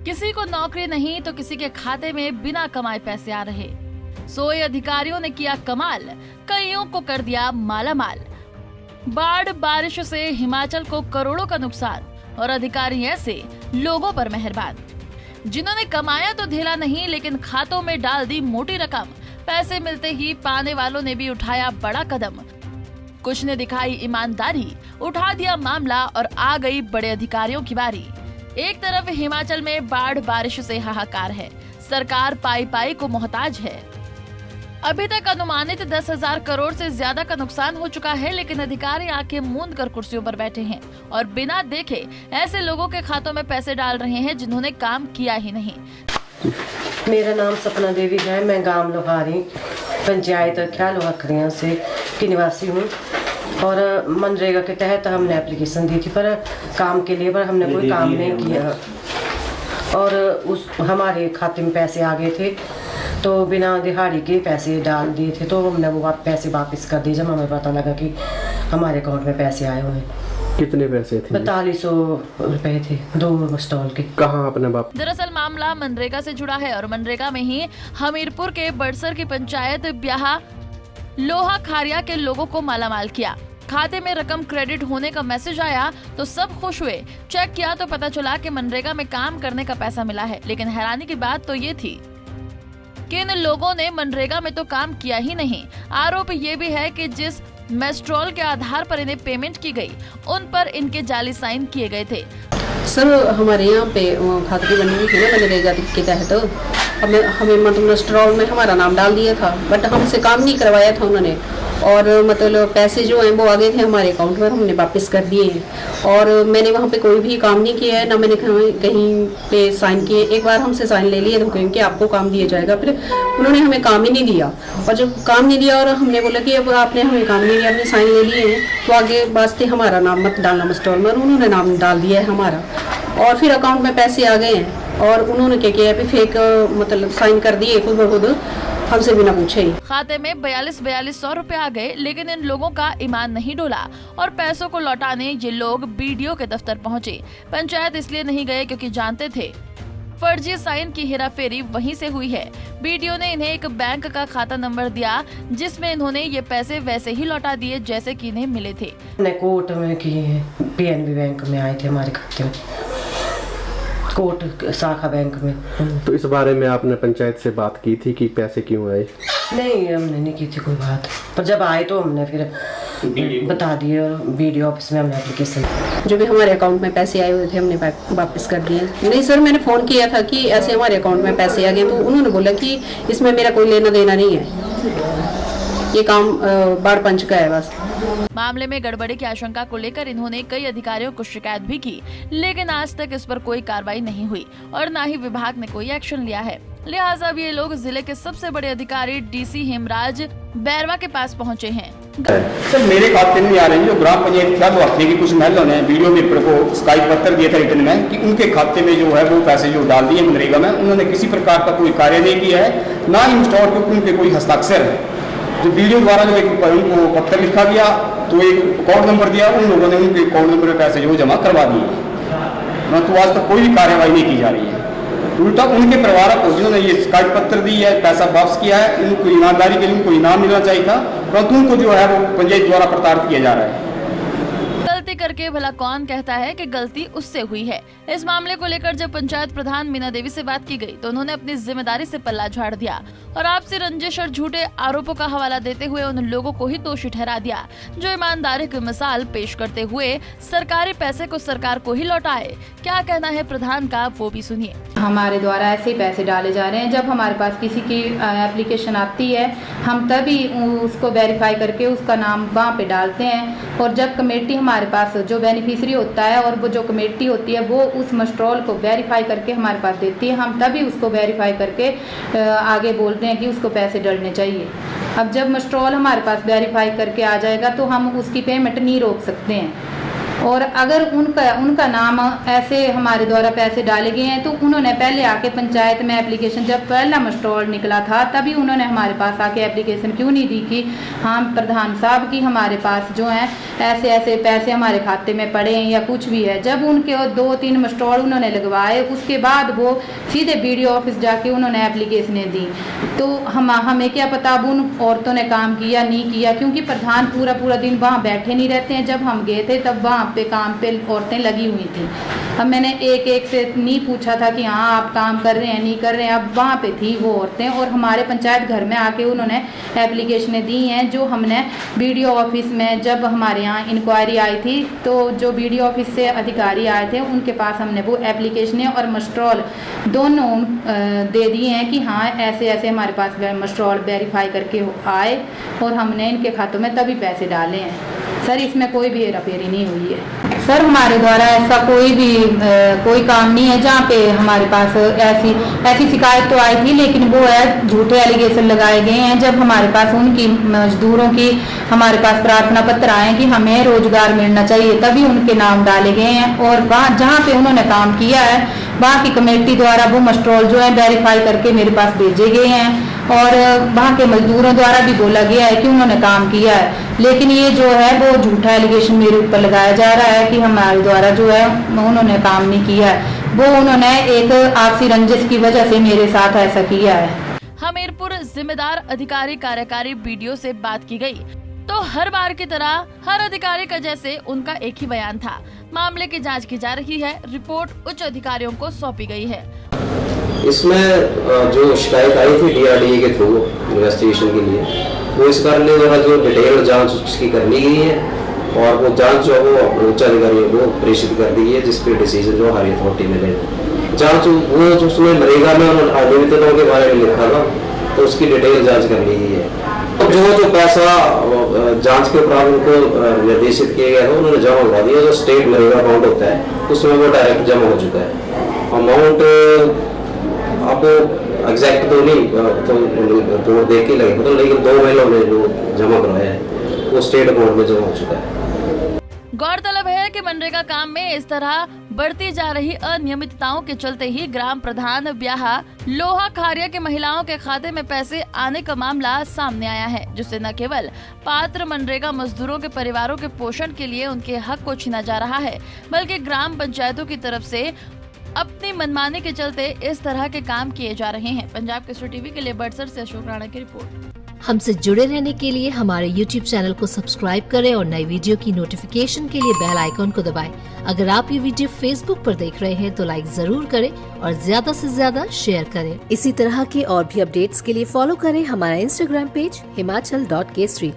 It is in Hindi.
किसी को नौकरी नहीं तो किसी के खाते में बिना कमाए पैसे आ रहे। सोए अधिकारियों ने किया कमाल, कईयों को कर दिया मालामाल। बाढ़ बारिश से हिमाचल को करोड़ों का नुकसान और अधिकारी ऐसे लोगों पर मेहरबान, जिन्होंने कमाया तो ढेला नहीं लेकिन खातों में डाल दी मोटी रकम। पैसे मिलते ही पाने वालों ने भी उठाया बड़ा कदम। कुछ ने दिखाई ईमानदारी, उठा दिया मामला और आ गई बड़े अधिकारियों की बारी। एक तरफ हिमाचल में बाढ़ बारिश से हाहाकार है, सरकार पाई पाई को मोहताज है। अभी तक अनुमानित 10,000 करोड़ से ज्यादा का नुकसान हो चुका है, लेकिन अधिकारी आंखें मूंद कर कुर्सियों पर बैठे हैं और बिना देखे ऐसे लोगों के खातों में पैसे डाल रहे हैं जिन्होंने काम किया ही नहीं। मेरा नाम सपना देवी है, मैं गांव लोहारी पंचायत ख्याल वखरियां से की निवासी हूँ और मनरेगा के तहत हमने एप्लीकेशन दी थी पर काम के लिए, पर हमने कोई काम नहीं किया और उस हमारे खाते में पैसे आ गए थे तो बिना दिहाड़ी के पैसे डाल दिए थे, तो हमने वो पैसे वापस कर दिए जब हमें पता लगा कि हमारे अकाउंट में पैसे आए हुए हैं। कितने पैसे थे? 4200 रुपए थे 2 स्टॉल के। कहाँ अपने बाप? दरअसल मामला मनरेगा से जुड़ा है और मनरेगा में ही हमीरपुर के बड़सर की पंचायत ब्याहा लोहा खारिया के लोगों को मालामाल किया। खाते में रकम क्रेडिट होने का मैसेज आया तो सब खुश हुए। चेक किया तो पता चला कि मनरेगा में काम करने का पैसा मिला है, लेकिन हैरानी की बात तो ये थी कि इन लोगों ने मनरेगा में तो काम किया ही नहीं। आरोप ये भी है कि जिस मेस्ट्रोल के आधार पर इन्हें पेमेंट की गई, उन पर इनके जाली साइन किए गए थे। सर हमारे यहाँ पे खाते बनी हुई थी ना मनरेगा के तहत, हमें मतलब मेस्ट्रोल में हमारा नाम डाल दिया था, बट हमसे काम नहीं करवाया था उन्होंने और मतलब पैसे जो हैं वो आ गए थे हमारे अकाउंट में, हमने वापस कर दिए हैं और मैंने वहाँ पे कोई भी काम नहीं किया है, ना मैंने कहीं पे साइन किए। एक बार हमसे साइन ले लिए तो क्योंकि आपको काम दिया जाएगा, फिर उन्होंने हमें काम ही नहीं दिया और जब काम नहीं दिया और हमने बोला कि अब आपने हमें काम नहीं दिया, आपने साइन ले लिए हैं तो आगे वास्ते हमारा नाम मत डालना मेस्ट्रोल में, उन्होंने नाम डाल दिया है हमारा और फिर अकाउंट में पैसे आ गए हैं और उन्होंने क्या किया है फेक मतलब साइन कर दिए खुद ब खुद हमसे बिना पूछे ही। खाते में 4200 रुपए आ गए, लेकिन इन लोगों का ईमान नहीं डोला और पैसों को लौटाने ये लोग बीडीओ के दफ्तर पहुंचे। पंचायत इसलिए नहीं गए क्योंकि जानते थे फर्जी साइन की हेराफेरी वहीं से हुई है। बीडीओ ने इन्हें एक बैंक का खाता नंबर दिया जिसमें इन्होंने ये पैसे वैसे ही लौटा दिए जैसे कि इन्हें मिले थे। कोर्ट में किए हैं, पीएनबी बैंक में आए थे हमारे खाते में, कोर्ट शाखा बैंक में। तो इस बारे में आपने पंचायत से बात की थी कि पैसे क्यों आए? नहीं, हमने नहीं की थी कोई बात, पर जब आए तो हमने फिर बता दिए और बीडीओ ऑफिस में हमने एप्लीकेशन। जो भी हमारे अकाउंट में पैसे आए हुए थे हमने वापस कर दिए। नहीं सर, मैंने फ़ोन किया था कि ऐसे हमारे अकाउंट में पैसे आ गए तो उन्होंने बोला कि इसमें मेरा कोई लेना देना नहीं है, ये काम बाढ़ पंच का है बस। मामले में गड़बड़ी की आशंका को लेकर इन्होंने कई अधिकारियों को शिकायत भी की, लेकिन आज तक इस पर कोई कार्रवाई नहीं हुई और न ही विभाग ने कोई एक्शन लिया है। लिहाजा अब ये लोग जिले के सबसे बड़े अधिकारी डीसी हेमराज बैरवा के पास पहुंचे हैं। सर मेरे खाते में आ रही है जो ग्राम पंचायत ख्याल वखरी की कुछ महिलाओं ने वीडियो पेपर को शिकायत पत्र दिया था रिटर्न में कि उनके खाते में जो है वो पैसे जो डाल दिए मनरेगा में, उन्होंने किसी प्रकार का कोई कार्य नहीं किया है, ना ही इंस्टॉल के उनके कोई हस्ताक्षर है। जो वीडियो द्वारा जो एक उनको पत्र लिखा गया तो एक अकाउंट नंबर दिया, उन लोगों ने उनके अकाउंट नंबर में पैसे जो जमा करवा दिए, परंतु आज तक कोई भी कार्रवाई नहीं की जा रही है। उल्टा उनके परिवार को जिन्होंने ये शिकायत पत्र दी है, पैसा वापस किया है, उनको ईमानदारी के लिए उनको इनाम मिलना चाहिए था, परंतु उनको जो है वो पंचायत द्वारा प्रताड़ित किया जा रहा है। गलती करके भला कौन कहता है कि गलती उससे हुई है। इस मामले को लेकर जब पंचायत प्रधान मीना देवी से बात की गई तो उन्होंने अपनी जिम्मेदारी से पल्ला झाड़ दिया और आपसी रंजिश और झूठे आरोपों का हवाला देते हुए उन लोगों को ही दोषी ठहरा दिया जो ईमानदारी की मिसाल पेश करते हुए सरकारी पैसे को सरकार को ही लौटाए। क्या कहना है प्रधान का, वो भी सुनिए। हमारे द्वारा ऐसे ही पैसे डाले जा रहे हैं। जब हमारे पास किसी की एप्लीकेशन आती है हम तभी उसको वेरीफाई करके उसका नाम वहाँ पे डालते हैं और जब कमेटी हमारे पास जो बेनिफिशियरी होता है और वो जो कमेटी होती है वो उस मेस्ट्रोल को वेरीफाई करके हमारे पास देती है, हम तभी उसको वेरीफाई करके आगे बोलते हैं कि उसको पैसे डलने चाहिए। अब जब मेस्ट्रोल हमारे पास वेरीफाई करके आ जाएगा तो हम उसकी पेमेंट नहीं रोक सकते हैं। और अगर उनका नाम ऐसे हमारे द्वारा पैसे डाले गए हैं तो उन्होंने पहले आके पंचायत में एप्लीकेशन, जब पहला मस्ट्रॉल निकला था तभी उन्होंने हमारे पास आके एप्लीकेशन क्यों नहीं दी कि हाँ प्रधान साहब की हमारे पास जो है ऐसे ऐसे पैसे हमारे खाते में पड़े हैं या कुछ भी है। जब उनके 2-3 मस्ट्रॉल उन्होंने लगवाए उसके बाद वो सीधे BDO ऑफिस जाके उन्होंने एप्लीकेशनें दी। तो हमें क्या पता अब उन औरतों ने काम किया नहीं किया, क्योंकि प्रधान पूरा दिन वहाँ बैठे नहीं रहते हैं। जब हम गए थे तब वहाँ पे काम पे औरतें लगी हुई थी। अब मैंने एक से नहीं पूछा था कि हाँ आप काम कर रहे हैं नहीं कर रहे हैं, अब वहाँ पे थी वो औरतें और हमारे पंचायत घर में आके उन्होंने एप्लीकेशनें दी हैं। जो हमने BDO ऑफिस में जब हमारे यहाँ इंक्वायरी आई थी तो जो BDO ऑफिस से अधिकारी आए थे उनके पास हमने वो एप्लीकेशनें और मस्ट्रॉल दोनों दे दिए हैं कि हाँ ऐसे ऐसे हमारे पास मस्ट्रॉल वेरीफाई करके आए और हमने इनके खातों में तभी पैसे डाले हैं। सर इसमें कोई भी हेराफेरी नहीं हुई है। सर हमारे द्वारा ऐसा कोई काम नहीं है जहाँ पे हमारे पास ऐसी शिकायत तो आई थी, लेकिन वो है झूठे एलिगेशन लगाए गए हैं। जब हमारे पास उनकी मजदूरों की हमारे पास प्रार्थना पत्र आए कि हमें रोजगार मिलना चाहिए तभी उनके नाम डाले गए हैं और वहाँ जहाँ पे उन्होंने काम किया है वहाँ की कमेटी द्वारा वो मस्ट्रॉल जो है वेरीफाई करके मेरे पास भेजे गए हैं और वहाँ के मजदूरों द्वारा भी बोला गया है कि उन्होंने काम किया है। लेकिन ये जो है वो झूठा एलिगेशन मेरे ऊपर लगाया जा रहा है कि हमारे द्वारा जो है उन्होंने काम नहीं किया है। वो उन्होंने एक आपसी रंजिश की वजह से मेरे साथ ऐसा किया है। हमीरपुर जिम्मेदार अधिकारी कार्यकारी BDO से बात की गई तो हर बार की तरह हर अधिकारी का जैसे उनका एक ही बयान था। मामले की जांच की जा रही है, रिपोर्ट उच्च अधिकारियों को सौंपी गई है। इसमें जो शिकायत आई थी DRDA के थ्रू इन्वेस्टिगेशन के लिए, वो इस कारण जो डिटेल जांच उसकी करनी गई है और वो जांच जो वो उच्च अधिकारियों को प्रेषित कर दी है, जिसपे डिसीजन जो हायर अथॉरिटी में लेगा। जांच वो जो उसमें नरेगा में अनियमितताओं के बारे में लिखा था तो उसकी डिटेल जांच करनी गई है। तो जो पैसा जांच के उपरांत उनको निर्देशित किया गया था उन्होंने जमा करवा दिया। जो स्टेट नरेगा अकाउंट होता है उसमें वो डायरेक्ट जमा हो चुका है। अमाउंट अब एग्जैक्ट तो नहीं, तो रिपोर्ट देख के लगे पता, लेकिन 2 महिलाओं ने जो जमा करवाया है वो स्टेट अकाउंट में जमा हो चुका है। गौरतलब है कि मनरेगा काम में इस तरह बढ़ती जा रही अनियमितताओं के चलते ही ग्राम प्रधान ब्याहा लोहा खारिया के महिलाओं के खाते में पैसे आने का मामला सामने आया है, जिससे न केवल पात्र मनरेगा मजदूरों के परिवारों के पोषण के लिए उनके हक को छीना जा रहा है, बल्कि ग्राम पंचायतों की तरफ से अपनी मनमानी के चलते इस तरह के काम किए जा रहे हैं। पंजाब केसरी टीवी के लिए बड़सर से अशोक राणा की रिपोर्ट। हमसे जुड़े रहने के लिए हमारे YouTube चैनल को सब्सक्राइब करें और नई वीडियो की नोटिफिकेशन के लिए बेल आइकॉन को दबाएं। अगर आप ये वीडियो Facebook पर देख रहे हैं तो लाइक जरूर करें और ज्यादा से ज्यादा शेयर करें। इसी तरह के और भी अपडेट्स के लिए फॉलो करें हमारा Instagram पेज himachal.kesri।